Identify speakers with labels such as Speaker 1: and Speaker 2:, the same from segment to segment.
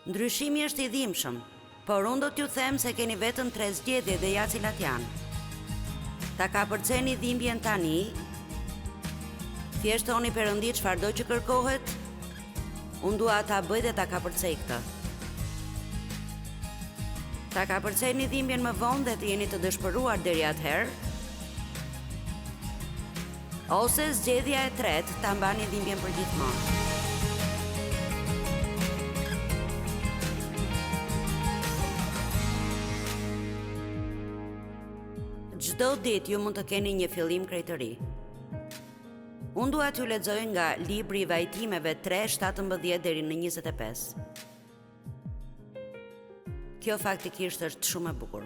Speaker 1: Ndryshimi është i dhimbshëm, por unë do t'ju them se keni vetëm 3 zgjedhje dhe ja cilat janë. Ta kapërceni dhimbjen tani, thjeshtoni Perëndi çfarëdo që kërkohet, unë dua ta bëj dhe ta kapërcej këtë. Ta kapërceni dhimbjen më vonë dhe të jeni të dëshpëruar deri atëherë, ose zgjedhja e tretë, ta mbani dhimbjen për gjithmonë. Çdo ditë ju mund të keni një fillim krejtëri. Unë dua t'ju lexoj nga libri i vajtimeve 3:17 deri në 25. Kjo faktikisht është shumë e bukur.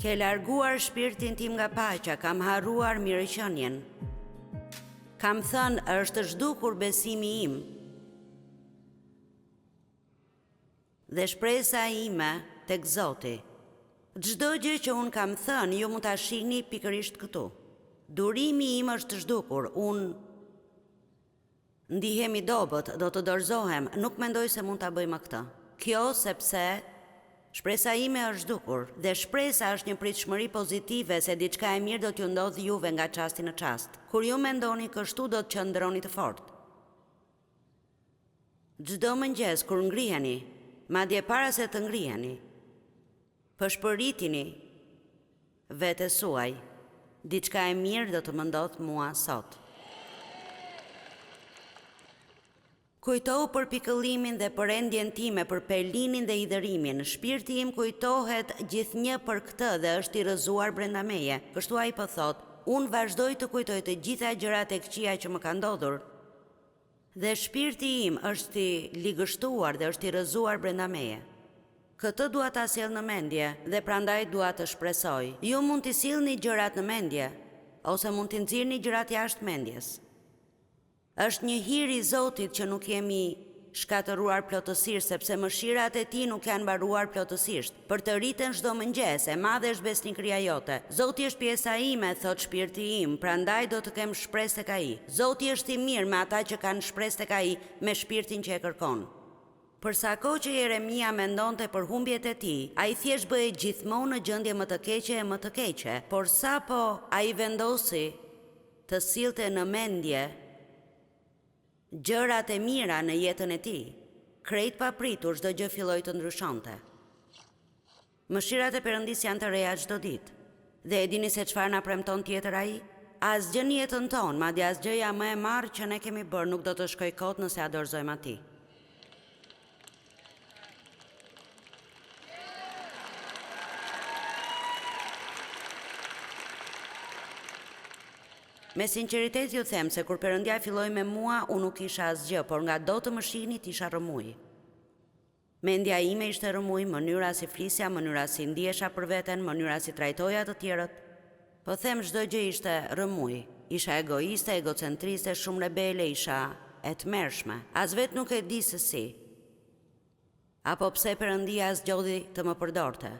Speaker 1: Ke larguar shpirtin tim nga paqja, kam harruar mirëqenien. Kam thënë është zhdukur besimi im. Dhe shpresa ime tek Zoti. Çdo gjë që unë kam thënë, ju mund ta shihni pikërisht këtu. Durimi im është zhdukur, unë ndihem i dobët, do të dorëzohem, nuk mendoj se mund ta bëj më këtë. Kjo sepse shpresa ime është zhdukur dhe shpresa është një pritshmëri pozitive se diçka e mirë do t'ju ndodhë juve nga çasti në çast. Kur ju mendoni kështu do të qëndroni të fortë. Çdo mëngjes kur ngriheni, madje para se të ngriheni, përshpëritini vetes suaj, diçka e mirë do të më ndodh mua sot. Kujtohu për pikëllimin dhe për endjen time, për pelinin dhe idhërimin. Shpirti im kujtohet gjithnjë për këtë dhe është i rrëzuar brenda meje. Kështu ai po thot, unë vazhdoj të kujtoj të gjitha gjërat e këqija që më kanë ndodhur. Dhe shpirti im është i ligështuar dhe është i rrëzuar brenda meje. Këtë dua ta sjell në mendje dhe prandaj dua të shpresoj. Ju mund t'i sillni gjërat në mendje, ose mund t'i nxirrni gjërat jashtë mendjes. Është një hir i Zotit që nuk jemi shkatëruar plotësisht, sepse mëshirat e Tij nuk janë mbaruar plotësisht. Për të rritën çdo mëngjes, e madhe është besnikëria jote. Zoti është pjesa ime, thot shpirti im, prandaj do të kem shpresë tek Ai. Zoti është i mirë me ata që kanë shpresë tek Ai, me shpirtin që e kërkon. Për sa kohë që Jeremia mendonte për humbjet e tij, ai thjesht bëhej gjithmonë në gjendje më të keqe e më të keqe, por sapo ai vendosi të sillte në mendje gjërat e mira në jetën e tij, krejt papritur çdo gjë filloi të ndryshonte. Mëshirat e Perëndis janë të reja çdo ditë. Dhe e dini se çfarë na premton tjetër ai? Asgjë në jetën tonë, madje asgjëja më e marrë që ne kemi bërë nuk do të shkojë kot nëse a dorëzojmë atij. Me sinqeritet ju them se kur Perëndia filloi me mua, unë nuk isha asgjë, por nga do të më shihni tisha rëmuj. Mendja ime ishte rëmuj, mënyra si flisja, mënyra si ndihesha për veten, mënyra si trajtoja të tjerët. Po them çdo gjë ishte rëmuj. Isha egoiste, egocentriste, shumë rebele, isha e tmerrshme. As vet nuk e di se si. Apo pse Perëndia zgjodhi të më përdorte.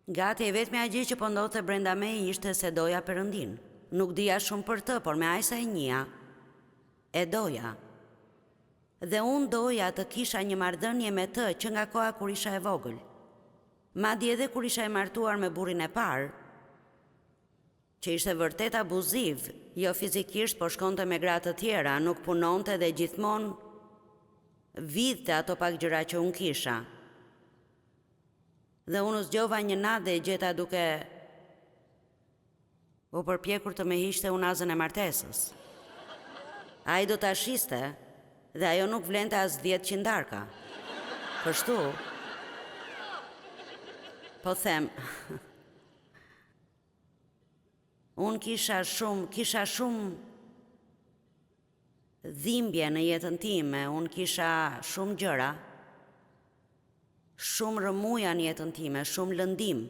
Speaker 1: Gati e vetmja gjë që po ndodhte brenda meje ishte se doja Perëndin. Nuk dija shumë për të, por me aq sa e njija, e doja. Dhe unë doja të kisha një marrëdhënie me të që nga koha kur isha e vogël. Madje edhe kur isha e martuar me burrin e parë, që ishte vërtet abuziv, jo fizikisht, por shkonte me gra të tjera, nuk punonte dhe gjithmonë vidhte ato pak gjëra që unë kisha. Dhe unë u zgjova një natë dhe e gjeta duke u përpjekur të me hiqte unazën e martesës. Ai do ta shiste dhe ajo nuk vlente as 10 qindarka. Kështu, po them, unë kisha shumë dhimbje në jetën time, unë kisha shumë gjëra, shumë rëmuja në jetën time, shumë lëndim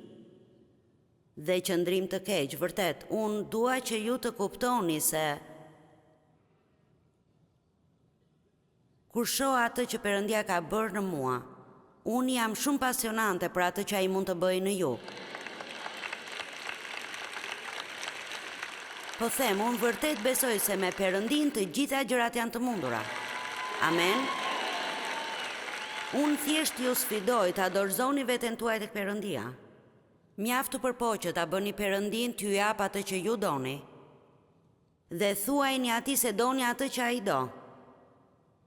Speaker 1: dhe qëndrim të keq. Vërtet, unë dua që ju të kuptoni se kur shoh atë që Perëndia ka bërë në mua, unë jam shumë pasionante për atë që ai mund të bëjë në ju. Po them, unë vërtet besoj se me Perëndin të gjitha gjërat janë të mundura. Amen. Unë thjesht ju sfidoj të dorëzoni veten tuaj tek Perëndia. Mjaft të përpoqet ta bëni Perëndin t'ju jap atë që ju doni. Dhe thuajini atij se doni atë që ai do.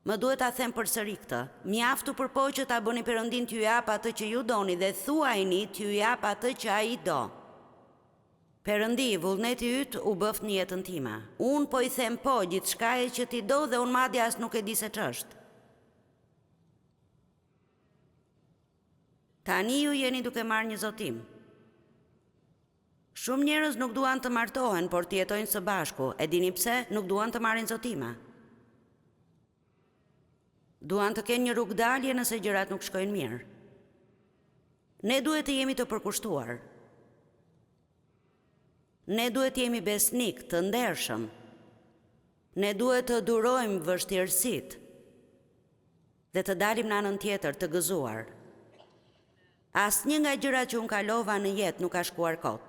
Speaker 1: Më duhet ta them përsëri këtë. Mjaft të përpoqet ta bëni Perëndin t'ju jap atë që ju doni dhe thuajini t'ju jap atë që ai do. Perëndi, vullneti yt u bëft në jetën time. Unë po i them po gjithçkaje që ti do dhe unë madje as nuk e di se ç'është. Tani ju jeni duke marrë një zotim. Shumë njerëz nuk duan të martohen, por të jetojnë së bashku. E dini pse? Nuk duan të marrin zotime. Duan të kenë një rrugdalje nëse gjërat nuk shkojnë mirë. Ne duhet të jemi të përkushtuar. Ne duhet të jemi besnik, të ndershëm. Ne duhet të durojmë vështirësitë dhe të dalim në anën tjetër të gëzuar. Asnjë nga gjërat që unë kalova në jetë nuk ka shkuar kot.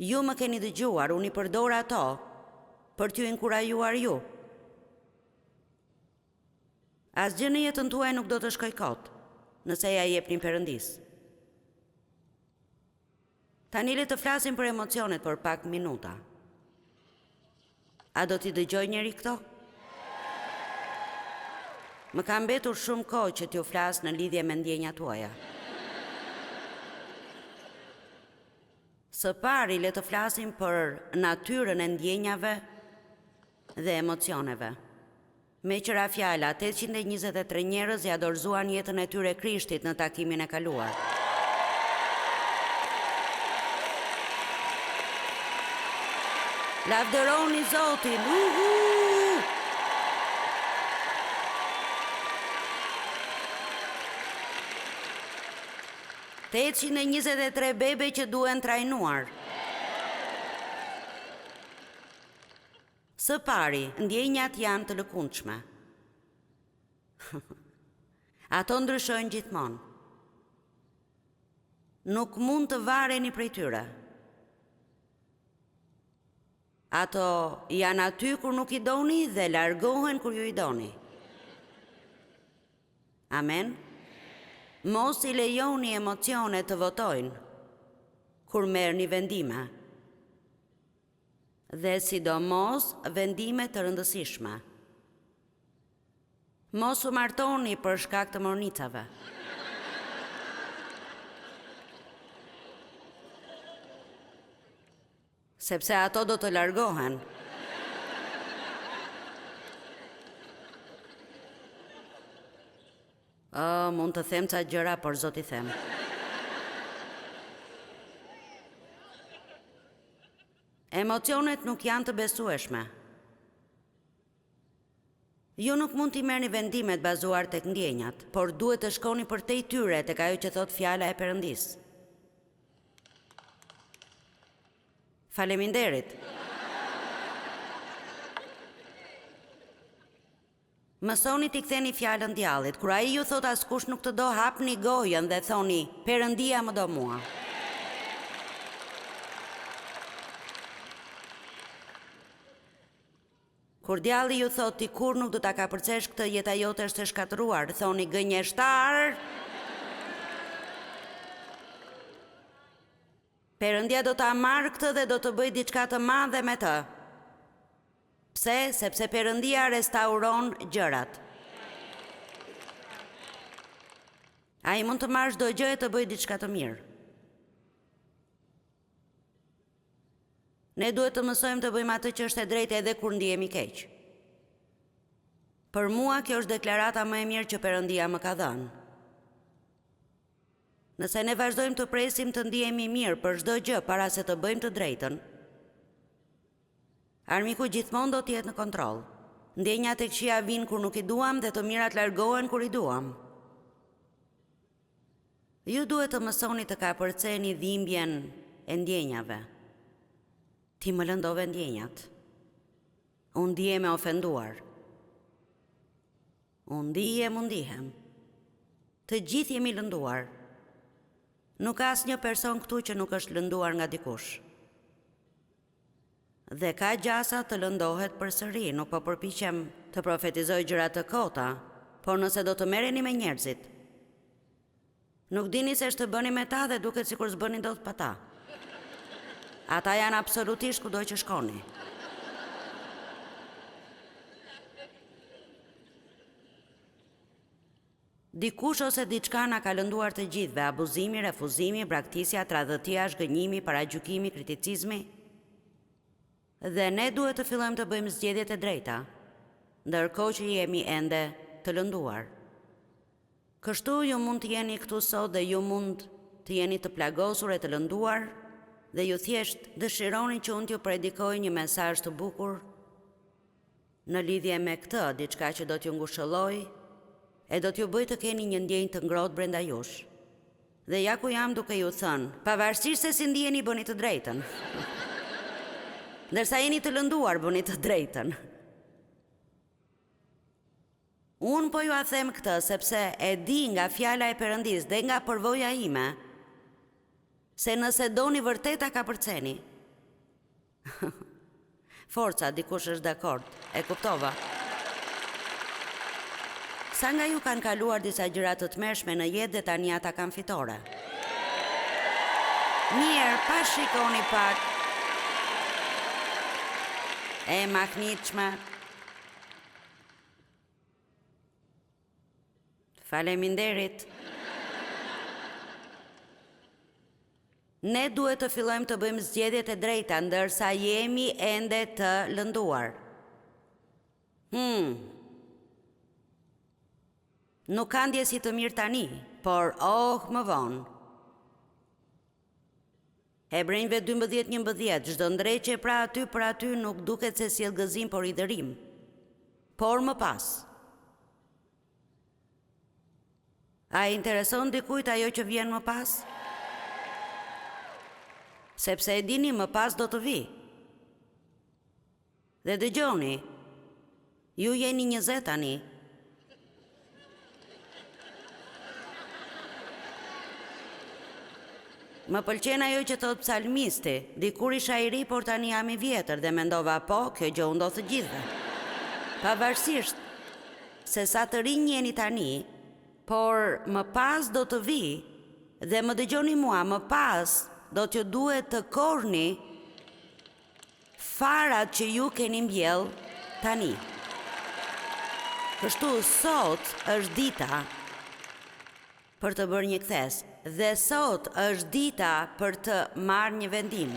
Speaker 1: Ju më keni dëgjuar, unë i përdor ato për t'ju inkurajuar ju. Asgjë në jetën tuaj nuk do të shkoj kot, nëse ja jepni Perëndis. Tani le të flasim për emocionet për pak minuta. A do t'i dëgjoj njëri këto? Më ka mbetur shumë kohë që t'ju flas në lidhje me ndjenjat tuaja. Së pari le të flasim për natyrën e ndjenjave dhe emocioneve. Me qëra fjala, 823 njerëz ja dorëzuan jetën e tyre Krishtit në takimin e kaluar. Lavdëroni Zotin! Uhu! 823 bebe që duhen trajnuar. Së pari, ndjenjat janë të lëkundshme. Ato ndryshojnë gjithmonë. Nuk mund të vareni prej tyre. Ato janë aty kur nuk i doni dhe largohen kur ju i doni. Amen. Mos i lejoni emocionet të votojnë kur merrni vendime. Dhe sidomos vendime të rëndësishme. Mos u martoni për shkak të mornicave. Sepse ato do të largohen. Mund të them ca gjëra, por Zoti them. Emocionet nuk janë të besueshme. Ju nuk mund t'i merrni vendimet bazuar tek ndjenjat, por duhet të shkoni përtej tyre tek ajo që thot fjala e Perëndis. Faleminderit. Mësoni t'i ktheni fjalën djallit. Kur ai ju thot askush nuk të do, hapni gojën dhe thoni, Perëndia më do mua. Kur djalli ju thot ti kur nuk do ta kapërcesh këtë, jeta jote është e shkatëruar, thoni gënjeshtar. Perëndia do ta marrë këtë dhe do të bëj diçka të madhe me të. Pse? Sepse Perëndia restauron gjërat. Ai mund të marrë çdo gjë e të bëj diçka të mirë. Ne duhet të mësojmë të bëjmë atë që është e drejtë edhe kur ndihemi keq. Për mua kjo është deklarata më e mirë që Perëndia më ka dhënë. Nëse ne vazhdojmë të presim të ndihemi mirë për çdo gjë para se të bëjmë të drejtën, armiku gjithmonë do të jetë në kontroll. Ndjenjat e këqija vinë kur nuk i duam dhe të mirat largohen kur i duam. Ju duhet të mësoni të kapërceni dhimbjen e ndjenjave. Ti më lëndove ndjenjat. Unë ndihem e ofenduar. Unë ndihem. Të gjithë jemi lënduar. Nuk ka asnjë person këtu që nuk është lënduar nga dikush. Dhe ka gjasa të lëndohet përsëri, nuk po përpiqem të profetizoj gjëra të kota, por nëse do të merreni me njerëzit, nuk dini se është të bëni me ta dhe duket sikur s'bëni dot pa ta. Ata janë absolutisht kudo që shkoni. Dikush ose diçka na ka lënduar të gjithëve, abuzimi, refuzimi, braktisja, tradhëtia, zhgënjimi, paragjykimi, kriticizmi. Dhe ne duhet të fillojmë të bëjmë zgjedhjet e drejta, ndërkohë që jemi ende të lënduar. Kështu ju mund të jeni këtu sot dhe ju mund të jeni të plagosur e të lënduar dhe ju thjesht dëshironi që unë t'ju predikoj një mesazh të bukur në lidhje me këtë, diçka që do t'ju ngushëlloj e do t'ju bëj të keni një ndjenjë të ngrohtë brenda jush. Dhe ja ku jam duke ju thënë, pavarësisht se si ndjeni bëni të drejtën. Ndërsa jeni të lënduar bëni të drejtën. Unë po ju a them këtë sepse e di nga fjala e Perëndis dhe nga përvoja ime se nëse doni vërtet ta kapërceni. Forca, dikush është dakord, e kuptova. Sa nga ju kanë kaluar disa gjëra të tmerrshme në jetë dhe tani ata kanë fitore. Mirë, pa shikoni pak. E mahniqme. Faleminderit. Ne duhet të fillojmë të bëjmë zgjedhjet e drejta ndërsa jemi ende të lënduar. Nuk ka ndjesi të mirë tani, por më vonë. Hebrejve 12:11, çdo ndreqe pra aty për aty nuk duket se sjell gëzim por i dërim, por më pas. A intereson dikujt ajo që vjen më pas? Sepse e dini më pas do të vi. Dhe dëgjoni, ju jeni 20 tani. Më pëlqen ajo që thot psalmisti, dikur isha i ri por tani jam i vjetër dhe mendova po, kjo gjë u ndodh të gjithëve. Pavarësisht se sa të rinj jeni tani, por më pas do të vi dhe më dëgjoni mua, më pas do t'ju duhet të korni farat që ju keni mbjell tani. Kështu sot është dita për të bërë një kthes dhe sot është dita për të marrë një vendim.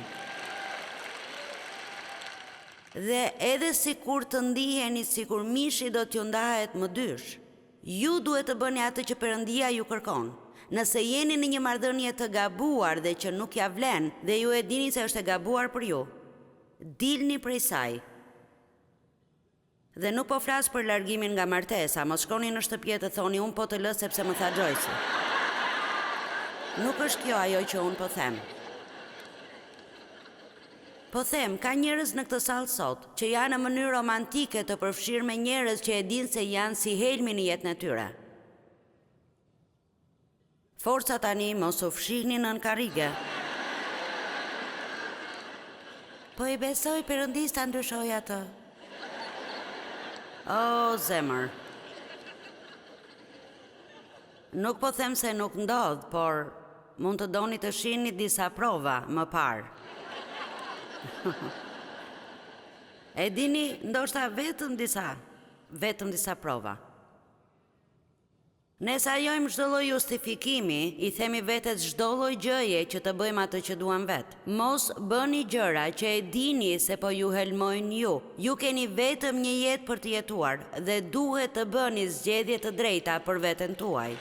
Speaker 1: Dhe edhe sikur të ndiheni sikur mishi do t'ju ndahet më dysh, ju duhet të bëni atë që Perëndia ju kërkon. Nëse jeni në një marrëdhënie të gabuar dhe që nuk ja vlen dhe ju e dini se është e gabuar për ju, dilni prej saj. Dhe nuk po flas për largimin nga martesa, mos shkoni në shtëpi të thoni unë po të lë sepse më tha Joyce. Nuk është kjo ajo që unë po them. Po them, ka njerëz në këtë sallë sot që janë në mënyrë romantike të përfshirë me njerëz që e dinë se janë si helmi në jetën e tyre. Forca tani mos u fshihni nën karrige. Po i besoj Perëndis ta ndryshoj atë. O, zemër. Nuk po them se nuk ndodh, por mund të doni të shihni disa prova më parë. E dini, ndoshta vetëm disa prova. Ne sa jojmë çdo lloj justifikimi, i themi vetes çdo lloj gjëje që të bëjmë atë që duam vetë. Mos bëni gjëra që e dini se po ju helmojnë ju. Ju keni vetëm një jetë për të jetuar dhe duhet të bëni zgjedhje të drejta për veten tuaj.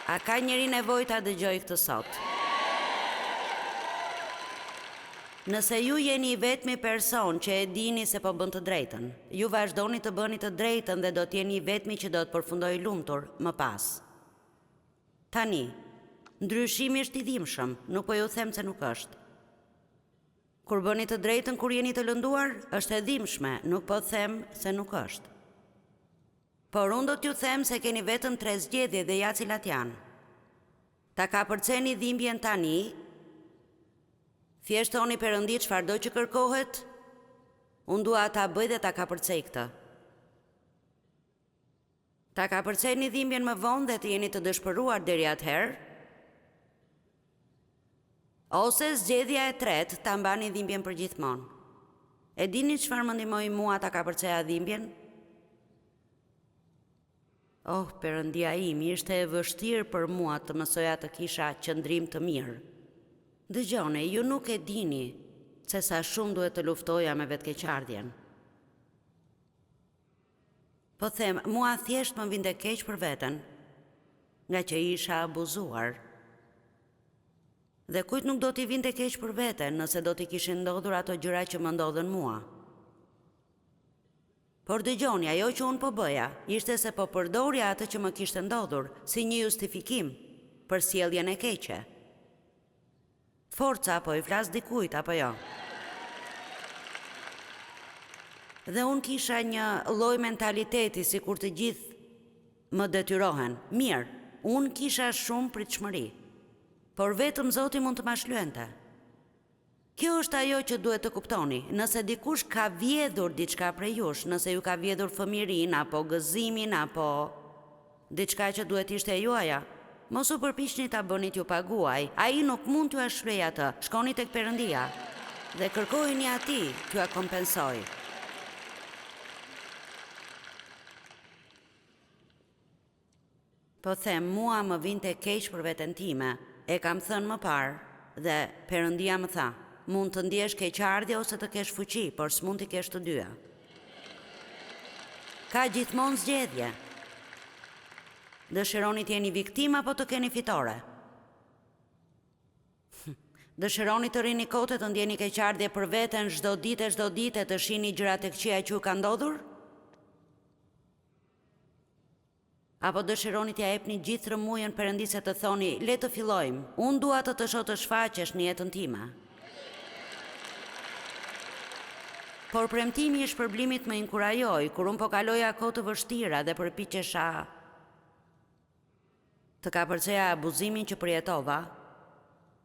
Speaker 1: A ka njëri nevojë ta dëgjoj këtë sot? Nëse ju jeni i vetmi person që e dini se po bën të drejtën, ju vazhdoni të bëni të drejtën dhe do t'jeni i vetmi që do të përfundoj lumtur më pas. Tani, ndryshimi është i dhimbshëm, nuk po ju them se nuk është. Kur bëni të drejtën kur jeni të lënduar, është e dhimbshme, nuk po them se nuk është. Por unë do t'ju them se keni vetëm 3 zgjedhje dhe ja cilat janë. Ta kapërceni dhimbjen tani, thjeshtoni Perëndi çfarëdo që kërkohet Unë dua ta bëj dhe ta kapërcej këtë. Ta kapërcej një dhimbjen më vonë dhe të jeni të dëshpëruar deri atëherë, ose zgjedhja e tretë ta mbani dhimbjen për gjithmonë. E dini çfarë më ndihmoi mua ta kapërceja dhimbjen? Oh, Perëndia im, ishte e vështirë për mua të mësoja të kisha qëndrim të mirë. Dëgjoni, ju nuk e dini se sa shumë duhet të luftoja me vetkeqardhjen. Po them, mua thjesht më vinte keq për veten, nga që isha abuzuar. Dhe kujt nuk do t'i vinte keq për veten nëse do t'i kishin ndodhur ato gjëra që më ndodhen mua. Por dëgjoni, ajo që unë po bëja, ishte se po përdorja atë që më kishte ndodhur si një justifikim për sjelljen e keqe. Forca apo i flas dikujt apo jo? Dhe unë kisha një lloj mentaliteti si kur të gjithë më detyrohen. Mirë, unë kisha shumë pritshmëri, por vetëm Zoti mund të ma shlyente. Kjo është ajo që duhet të kuptoni. Nëse dikush ka vjedhur diçka prej jush, nëse ju ka vjedhur fëmirin, apo gëzimin, apo diçka që duhet ishte juaja, mos u përpiqni ta bënit ju paguaj. Ai nuk mund t'ju shprej atë. Shkoni tek Perëndia dhe kërkojini atij t'ju kompensoj. Po them, mua më vinte keq për veten time. E kam thënë më parë dhe Perëndia më tha: mund të ndjesh keqardhje ose të kesh fuqi, por s'mund t'i kesh të dyja. Ka gjithmonë zgjedhje. Dëshironi të jeni viktim apo të keni fitore? Dëshironi të rini kote të ndjeni keqardhje për veten çdo ditë të shihni gjërat e këqija që ju ka ndodhur? Apo dëshironi t'ja jepni gjithë rëmujën Perëndisë të thoni, le të fillojmë, unë dua të shoh të shfaqesh në jetën time. Por premtimi i shpërblimit më inkurajoi kur unë po kaloja kohë të vështira dhe përpiqesha të kapërceja abuzimin që përjetova.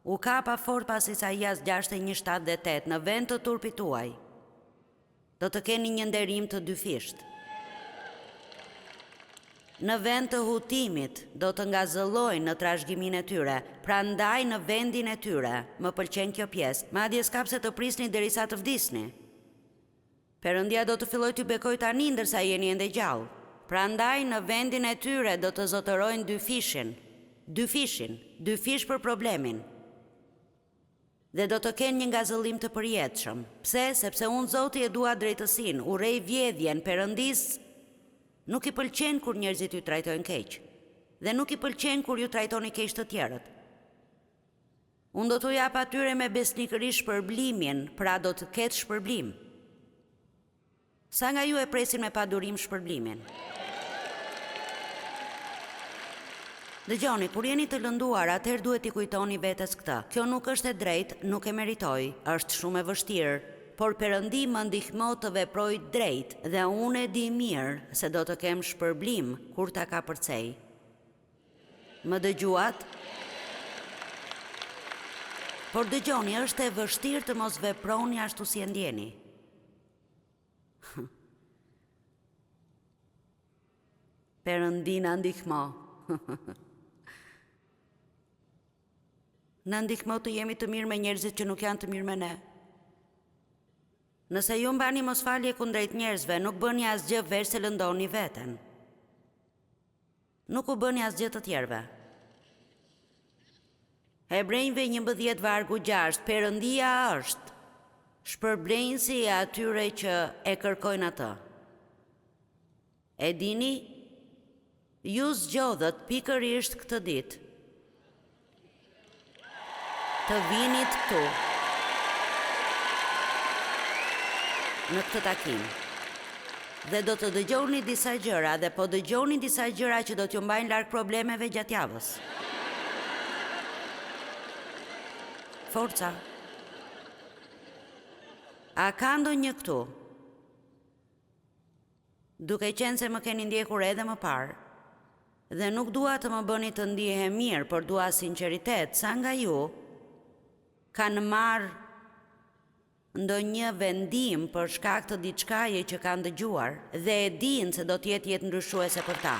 Speaker 1: U kapa fort pas Isaias 61:7-8 në vend të turpit tuaj. Do të keni një nderim të dyfisht. Në vend të hutimit do të ngazëllojnë në trashëgimin e tyre, prandaj në vendin e tyre më pëlqen kjo pjesë, madje s'ka pse të prisni derisa të vdisni. Perëndia do të filloj t'ju bekoj tani ndërsa jeni ende gjallë. Prandaj në vendin e tyre do të zotërojnë dy fish për problemin. Dhe do të kenë një ngazëllim të përjetshëm. Pse? Sepse unë Zoti e dua drejtësinë, urrej vjedhjen Perëndisë. Nuk i pëlqen kur njerëzit ju trajtojnë keq, dhe nuk i pëlqen kur ju trajtoni keq të tjerët. Unë do t'u jap atyre me besnikëri shpërblimin, pra do të ketë shpërblim. Sa nga ju e presin me padurim shpërblimin? Dëgjoni, kur jeni të lënduar, atëherë duhet t'i kujtoni vetes këtë. Kjo nuk është e drejtë, nuk e meritoj, është shumë e vështirë, por Perëndi më ndihmo të veproj drejt dhe unë e di mirë se do të kem shpërblim kur ta kapërcej. Më dëgjuat? Por dëgjoni, është e vështirë të mos veproni ashtu si e ndjeni. Perëndi na ndihmo. Na ndihmo të jemi të mirë me njerëzit që nuk janë të mirë me ne. Nëse ju mbani mosfalje kundrejt njerëzve, nuk bëni asgjë veç se lëndoni veten. Nuk u bëni asgjë të tjerëve. Hebrejve 11:6, Perëndia është shpërblenësi i atyre që e kërkojnë atë. E dini, ju zgjodhët pikërisht këtë ditë të vinit këtu në këtë takim. Dhe do të dëgjoni disa gjëra dhe po dëgjoni disa gjëra që do t'ju mbajnë larg problemeve gjatë javës. Forca. A ka ndonjë këtu? Duke qenë se më keni ndjekur edhe më parë, dhe nuk dua të më bëni të ndihem mirë, por dua sinqeritet, sa nga ju kanë marrë ndonjë vendim për shkak të diçkaje që kanë dëgjuar dhe e dinë se do të jetë ndryshuese për ta.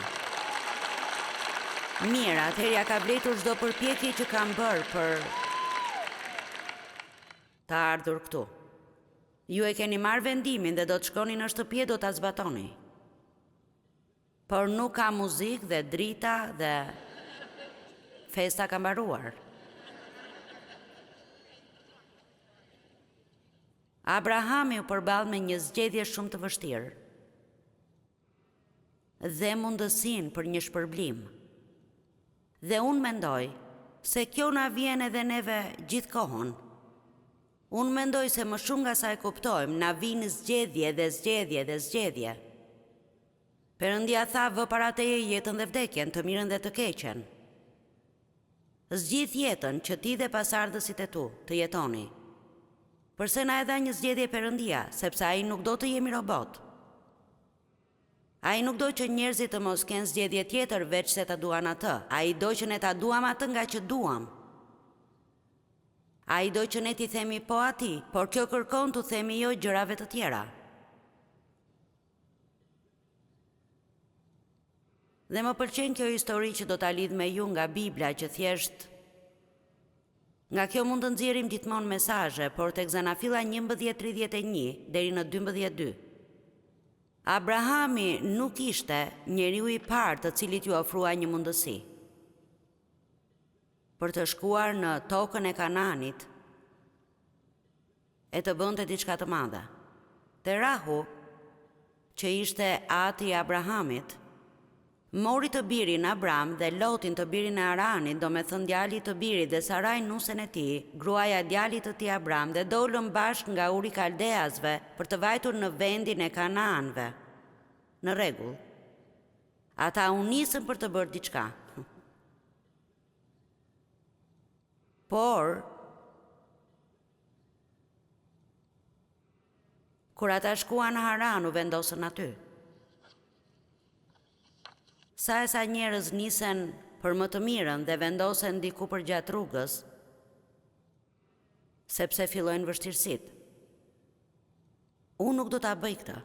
Speaker 1: Mirë, atëherë ja ka vlerëtur çdo përpjekje që kanë bërë për të ardhur këtu. Ju e keni marrë vendimin dhe do të shkoni në shtëpi e do ta zbatoni. Por nuk ka muzikë dhe drita dhe festa ka mbaruar. Abrahami u përball me një zgjedhje shumë të vështirë dhe mundësinë për një shpërblim. Dhe unë mendoj se kjo na vjen edhe neve gjithkohon. Unë mendoj se më shumë nga sa e kuptojmë, na vinë zgjedhje dhe zgjedhje dhe zgjedhje. Perëndia tha, vë para teje jetën dhe vdekjen, të mirën dhe të keqen. Zgjidh jetën që ti dhe pasardhësit e tu të jetoni. Përse na e dha një zgjedhje Perëndia, sepse ai nuk do të jemi robot. Ai nuk do që njerëzit të mos kenë zgjedhje tjetër veç se ta duan atë. Ai do që ne ta duam atë nga që duam. Ai do që ne ti themi po atij, por kjo kërkon të themi jo gjërave të tjera. Dhe më pëlqen kjo histori që do ta lidh me ju nga Bibla, që thjesht nga kjo mund të nxjerrim gjithmonë mesazhe, por tek Zanafilla 11:31 deri në 12:2. Abrahami nuk ishte njeriu i parë të cilit ju ofrua një mundësi për të shkuar në tokën e Kananit e të bënte diçka të madhe. Terahu, që ishte ati i Abrahamit, mori të birin Abram dhe Lotin të birin e Aranit, do me thënë djalit të birit dhe Saraj nusen e tij, gruaja djalit të tij Abram, dhe dolën bashkë nga Uri Kaldeasve për të vajtur në vendin e Kanaanëve. Në rregull. Ata u nisën për të bërë diçka. Por kur ata shkuan në Haran, u vendosën aty. Sa e sa njerëz nisen për më të mirën dhe vendosen diku përgjatë rrugës, sepse fillojnë vështirësitë. Unë nuk do ta bëj këtë.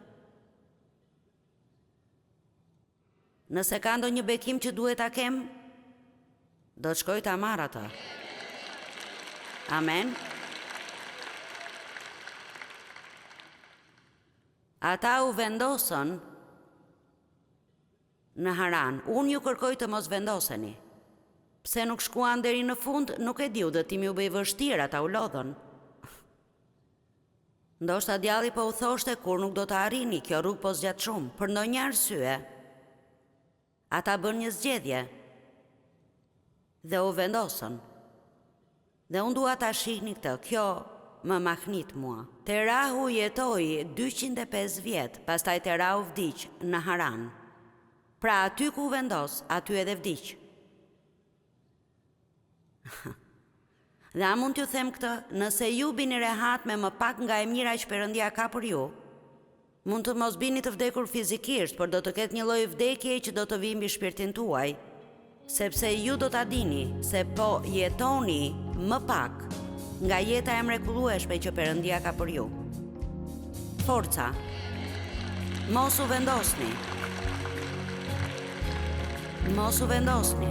Speaker 1: Nëse ka ndonjë bekim që duhet ta kem, do të shkoj ta marr atë. Amen. Ata u vendosën në Haran. Unë ju kërkoj të mos vendoseni. Pse nuk shkuan deri në fund, nuk e diu, dhe timi u bëj vështirë, ata u lodhën. Ndoshta djalli po u thoshte kur nuk do të arrini, kjo rrugë po zgjat shumë, për ndonjë arsye. Ata bën një zgjedhje dhe u vendosën. Dhe unë dua ta shihni këtë, kjo më mahnit mua. Terahu jetoi 205 vjet, pastaj Terahu vdiq në Haran. Pra aty ku vendos, aty edhe vdiq. Dhe a mund t'ju them këtë, nëse ju bini rehat me më pak nga e mira që Perëndia ka për ju, mund të mos bini të vdekur fizikisht, por do të ketë një lloj vdekje që do të vijë mbi shpirtin tuaj, sepse ju do ta dini se po jetoni më pak nga jeta e mrekullueshme që Perëndia ka për ju. Forca. Mos u vendosni. Mos u vendosni.